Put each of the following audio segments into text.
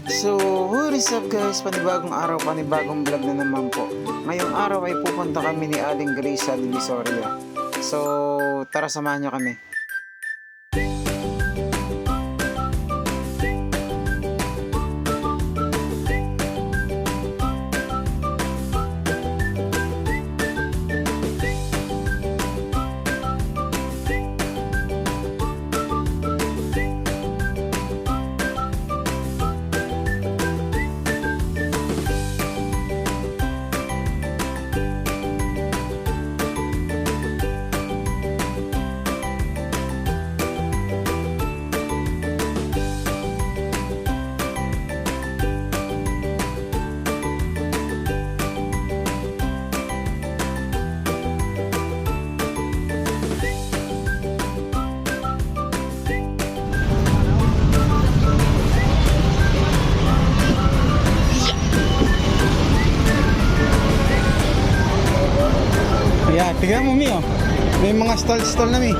So, what is up guys? Panibagong araw, panibagong vlog na naman po. Ngayong araw ay pupunta kami ni Aling Grace sa Divisoria. So, tara samahan nyo kami. Yeah, tignan mo Mi, oh. May mga stall na Mi.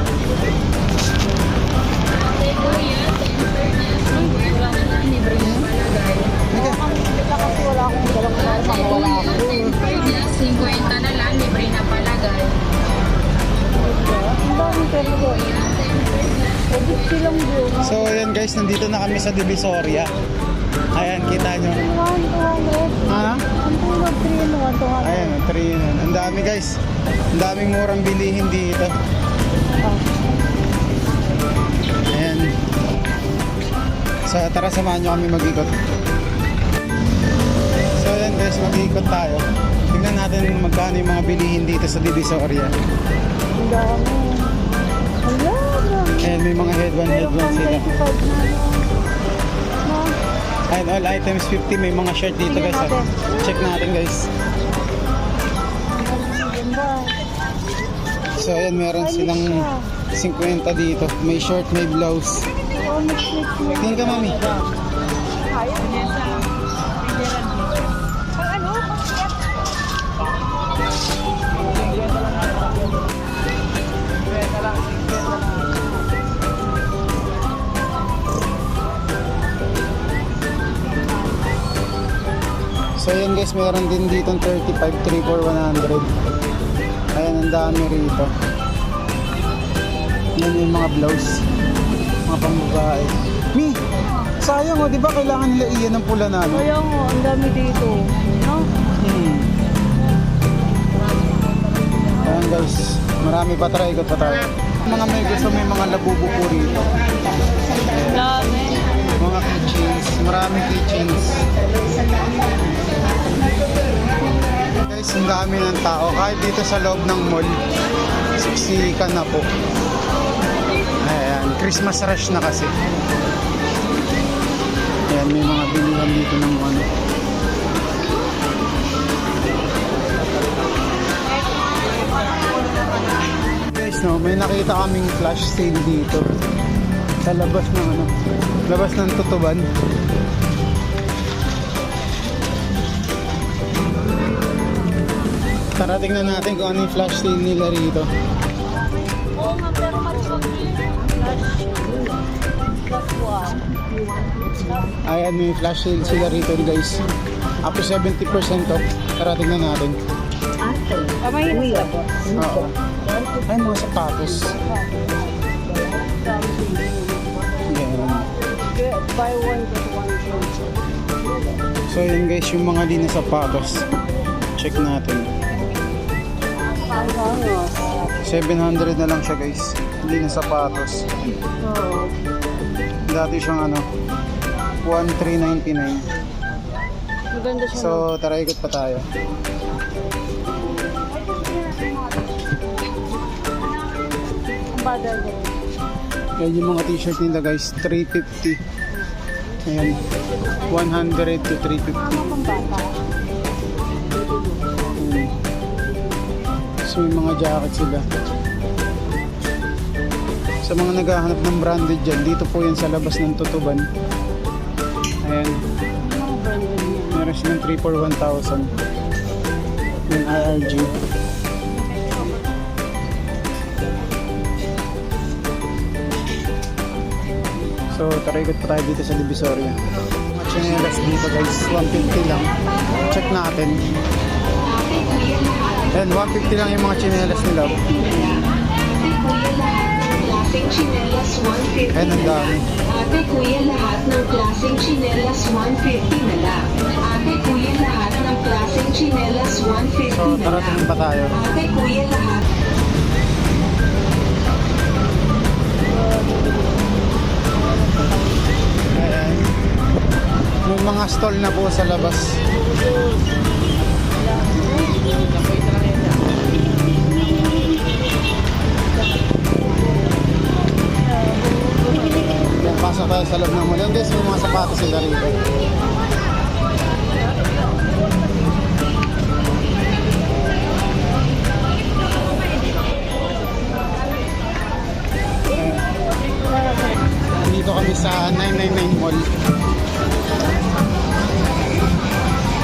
na lang, libre na palagay. So ayan guys, nandito na kami sa Divisoria. Ayan, kita nyo. Ha? Ayan, 3 in 1. Ang dami guys. Ang daming murang bilihin dito. Ayan. So tara, samahan nyo kami mag-ikot. So ayan guys, mag-ikot tayo. Tingnan natin magkano yung mga bilihin dito sa Divisoria. Ang dami. Ayan, may mga headband sila. Ayan, all items 50. May mga shirt dito guys. Check natin guys. So ayan, meron silang 50 dito. May short, may blouse. Tingin ka mami. So ayan guys, meron din dito 35, 3 for 100. Ayan, ang dami rito. Yan yung mga blouse, mga pambabae. Mi, sayang di ba kailangan nila iyan ng pula na ano? Kaya nga, ang dami dito. No? Ayan guys, marami pa, try ikot pa tayo. Mga may gusto, may mga labubo po rito. Ang dami. Mga keychains, maraming keychains. Guys, ang dami ng tao. Kahit dito sa loob ng mall, siksikan na po. Ayan, Christmas rush na kasi. Ayan, may mga bilihan dito ng ano. Guys, no, may nakita kaming flash sale dito. Sa labas ng ano, labas ng Tutuban. Tara, tingnan natin kung ano yung flash sale nila rito. Oo nga, pero Ayan, may flash sale sila rito guys. Up to 70% off. Tara, tingnan natin. Tama yun sila po. Oo. Ay, mga sapatos. Ayan. Buy one, get one free. So yun guys, yung mga linas sapatos. Check natin. 700 na lang siya guys. Linas sapatos. Oo. Dati siyang ano, 1399. Maganda siya. So tara, ikot pa tayo. Ang badal din. Ayan yung mga t-shirt nila guys, 350. Ayan, 100 to 350. Ang bata. So may mga jacket sila. Sa mga naghahanap ng branded dyan, dito po yan sa labas ng Tutuban. Ayan, Mga branded niya. meron silang 3 for 1,000. Yung IRG. So tara, ikot pa tayo dito sa Divisoria. chinelas dito guys. 150 lang. Check natin. Ayan, 150 lang yung mga chinelas nila. Klaseng chinelas 150 Ayan, ang dami. Ate kuya lahat ng klaseng chinelas 150 na lang. Ate kuya lahat ng klaseng chinelas 150 So, na tara lang. tingin pa tayo. Ate kuya lahat. Ayan. May mga stall na po sa labas. Ayan, pasok tayo sa loob ng mall. Ayan guys, may mga sapatos sila rito. Dito kami sa 999 Mall.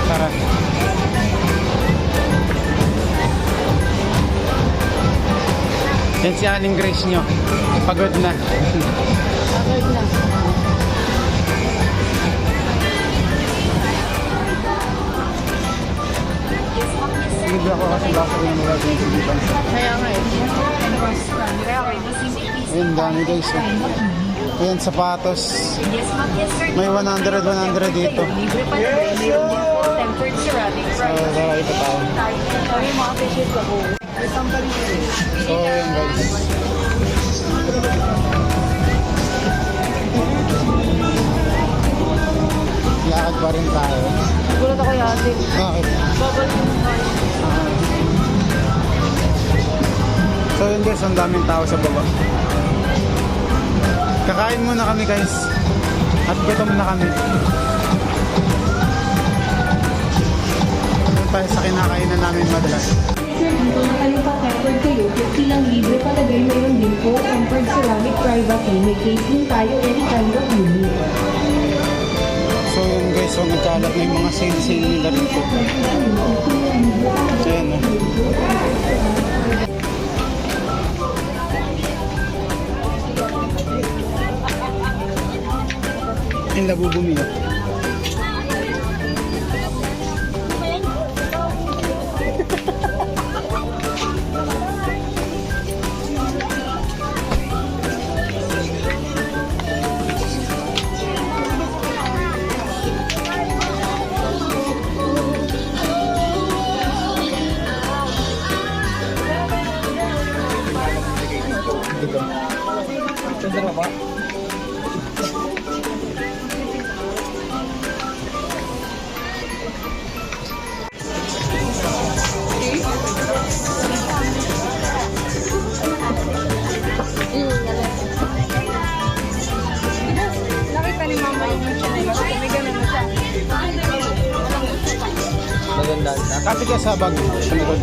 Tara. Yan si Aling Grace nyo. Pagod na. Pagod na. Libre ako kasi baka rin mga ganyan dito. Kaya nga eh. Ayun, dami guys. Oh. Ayan, sapatos. May 100 dito. Tempered ceramic. So, tara ito tayo. Sabi mo, appreciate ako. So, ayan guys. Lakad pa rin tayo. Gulat ako yate. Bakit? Babal mo So yun guys, ang daming tao sa baba. Kakain muna kami guys. At gutom na kami. Doon tayo sa kinakainan namin madalas. Sir, dito na kayo pa tempered kayo. 50 lang libre palagay. Mayroon din po tempered ceramic privacy. May case din tayo any kind of unit. So yun guys, so nagkalat na yung mga sale nila rito. Ayan o. Yung labo bumili. Nakita ni mama yung chinelas. Tumigan na siya. Maganda. Kapit ka sa bag. Sa likod.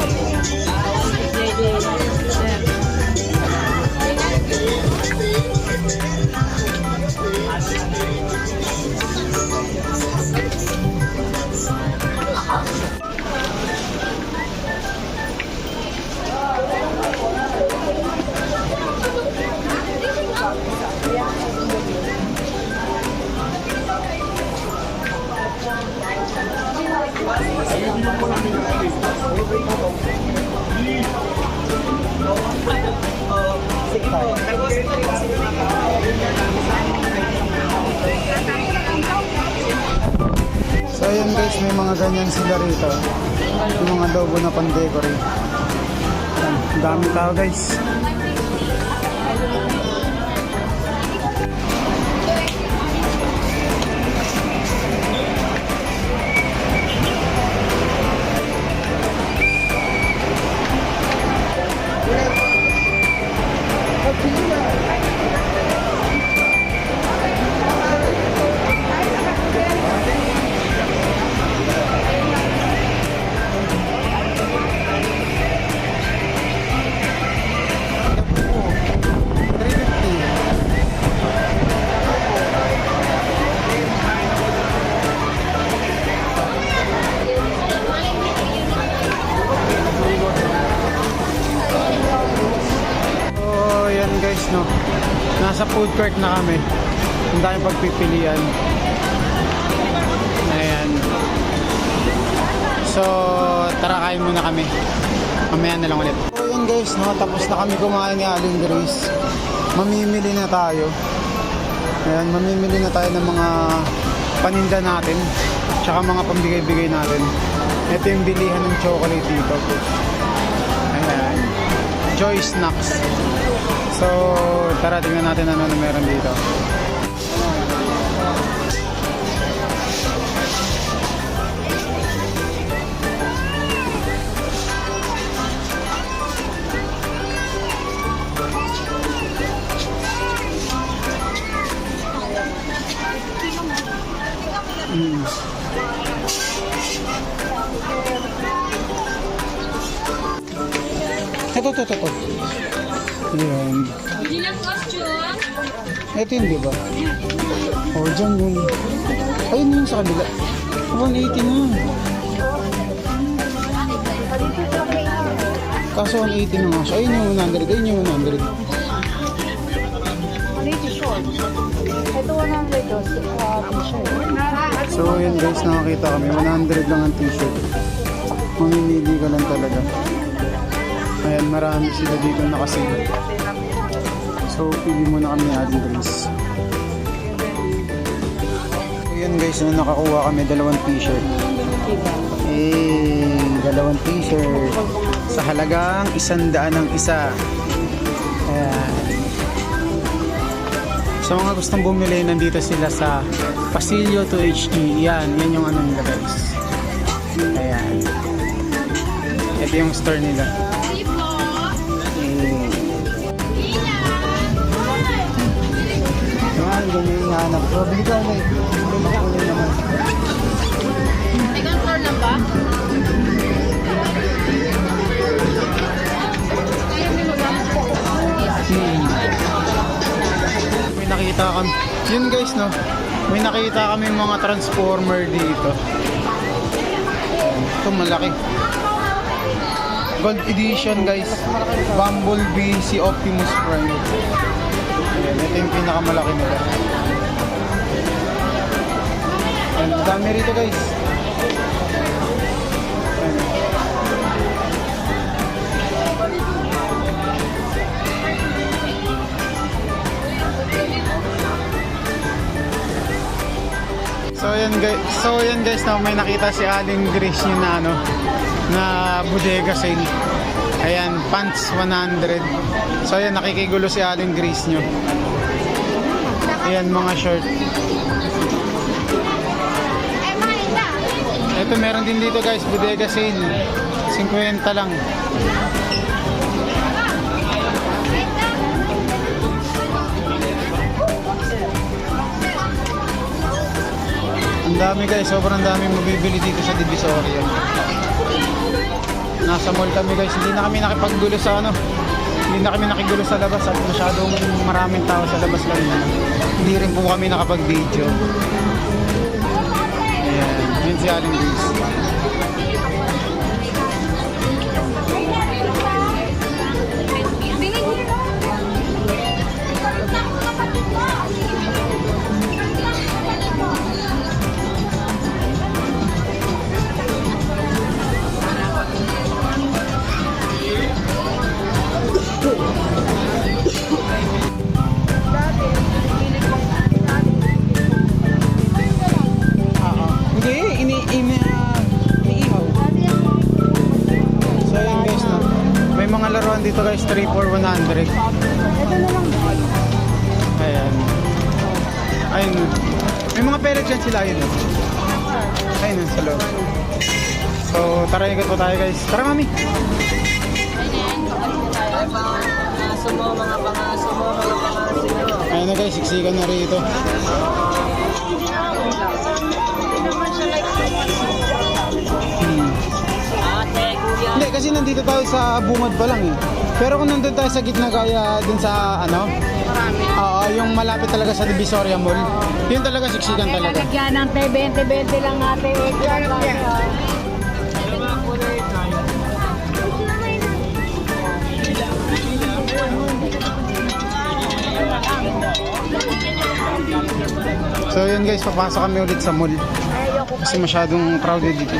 So ayun guys, may mga ganyan sila rito. Yung mga adobo na pan-decorate. Ayan, ang dami tao guys. Guys, no, nasa food court na kami. Ang daming pagpipilian. So, tara kain muna kami. Mamaya na lang ulit. So yun guys, no, tapos na kami kumain ni Aling Grace. Mamimili na tayo. Ayan, mamimili na tayo ng mga paninda natin. Tsaka mga pambigay-bigay natin. Ito yung bilihan ng chocolate dito. Ayan. Joy Snacks. So, tara tingnan natin ano na meron dito. Ito. Ayan. Bilang costume. Ito yun, di ba? O, dyan yung... Ayun yung sa kabila. 180 na. Kaso 180 na nga siya. Ayun yung 100. Ayun yung 100. Ito 100 t-shirt. So, yun guys, nakakita kami. 100 lang ang t-shirt. Mamimili ka lang talaga. Ayan, marami sila dito nakasale. So, pili muna kami Aling Grace. So, yun guys, na nakakuha kami 2 t-shirt. Dalawang t-shirt. Sa halagang 100 ang isa. Ayan. So, mga gustong bumili, nandito sila sa Pasilio 2HG. Yan yung ano nila guys. Ayan. Ito yung store nila. Yan, ganyan yung hanap. So, bili ka ulit. Lumakunin naman. Second floor lang ba? May nakita kami. Yun guys, no? May nakita kami mga transformer dito. Ito malaki. Gold edition guys. Bumblebee si Optimus Prime. Ayan, ito yung pinakamalaki nila. Ayan, dami rito guys. Ayan. So yan guys, no, may nakita si Aling Grace yun na ano, na bodega sale. Ayan, pants 100. So ayan, nakikigulo si Aling Grace nyo. Ayan, mga shirt. Ito meron din dito guys, bodega sale. 50 lang. Ang dami guys, sobrang dami mabibili dito sa Divisoria. Nasa mall kami guys, hindi na kami nakipaggulo sa ano. Hindi na kami nakigulo sa labas at masyadong maraming tao sa labas lang. Hindi rin po kami nakapag-video. Ayan, yun si Aling Grace. Dito guys, 3 for 100. Ito na lang. Ayan. Ayun. May mga pellet dyan sila yun. Ayun, sa loob. So, tara ikot po tayo guys. Tara mami. Ayun na guys, siksikan na rito. Hindi, kasi nandito tayo sa bungad pa lang eh. Pero kung nandun tayo sa gitna kaya dun sa ano? Oo, yung malapit talaga sa Divisoria Mall. Yun talaga siksikan talaga. Lalagyan ng 20-20 lang natin. So yun guys, papasok kami ulit sa mall. Kasi masyadong crowded dito.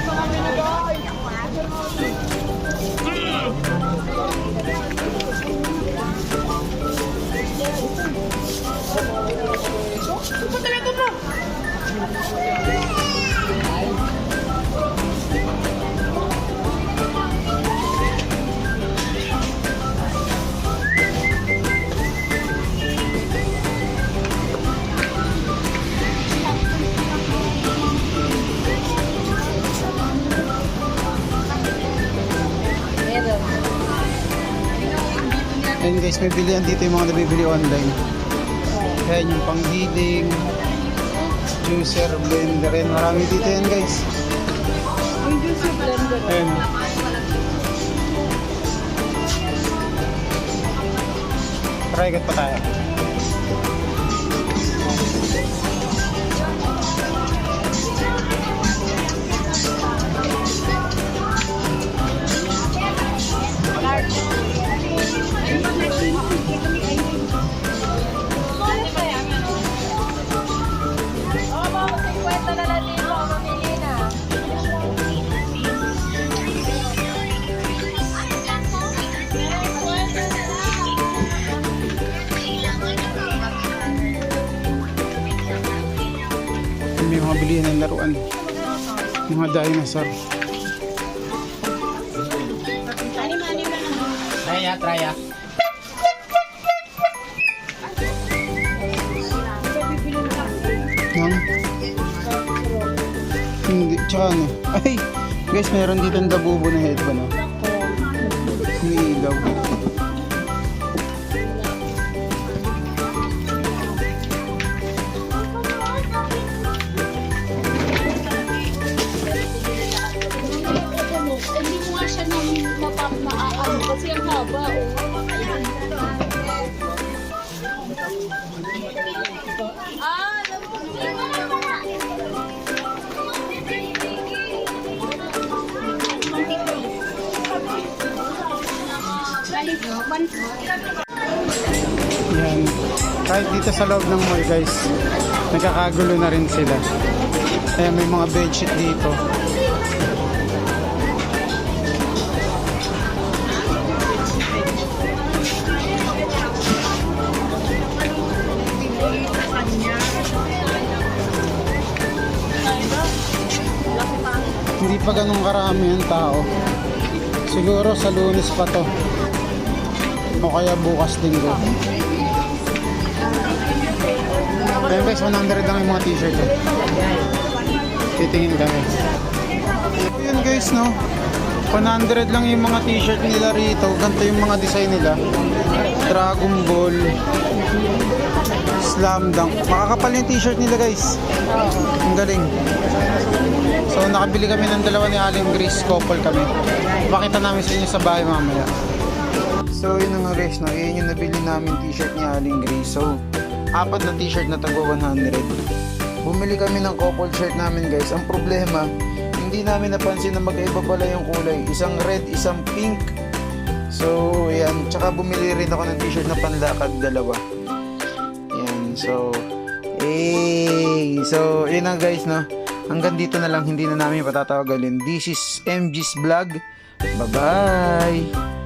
Ayan guys, may bilihan dito yung mga nabibili online. Ayan yung panggiling, juicer, blender, ayan marami dito yan guys. Yung juicy blender. Ayan. Try ikot pa tayo. May mga bilihan ng laruan. Mga dinosaur. Traya. Ano? Hindi, tsaka ano? Ay! Guys, meron dito ang dabubo na headband. Oh. May ilaw. Hindi mo nga siya nang mapapaan kasi ang haba. Yan. Kahit dito sa loob ng mall guys, nagkakagulo na rin sila. Ayan, may mga bedsheet dito. Hindi pa ganun karami ang tao. Siguro sa Lunes pa to. O kaya bukas linggo. Ayan guys, 100 lang yung mga t-shirt eh. Titingin kami. Ayan guys, no? 100 lang yung mga t-shirt nila rito. Ganito yung mga design nila. Dragon Ball, Slam Dunk. Makakapal yung t-shirt nila guys. Ang galing. So nakabili kami ng dalawa ni Aling Grace. Couple kami. Pakita namin sa inyo sa bahay mamaya. So yun nga guys, no? Yun yung nabili namin t-shirt ni Aling Grace. So apat na t-shirt na tagwa 100. Bumili kami ng couple shirt namin guys. Ang problema, hindi namin napansin na magkaiba pala yung kulay. Isang red, isang pink. So yan, tsaka bumili rin ako ng t-shirt na panlakad, dalawa. Yan, so so yun na guys, no? Hanggang dito na lang, hindi na namin patatawagalin. This is MG's Vlog. Bye bye.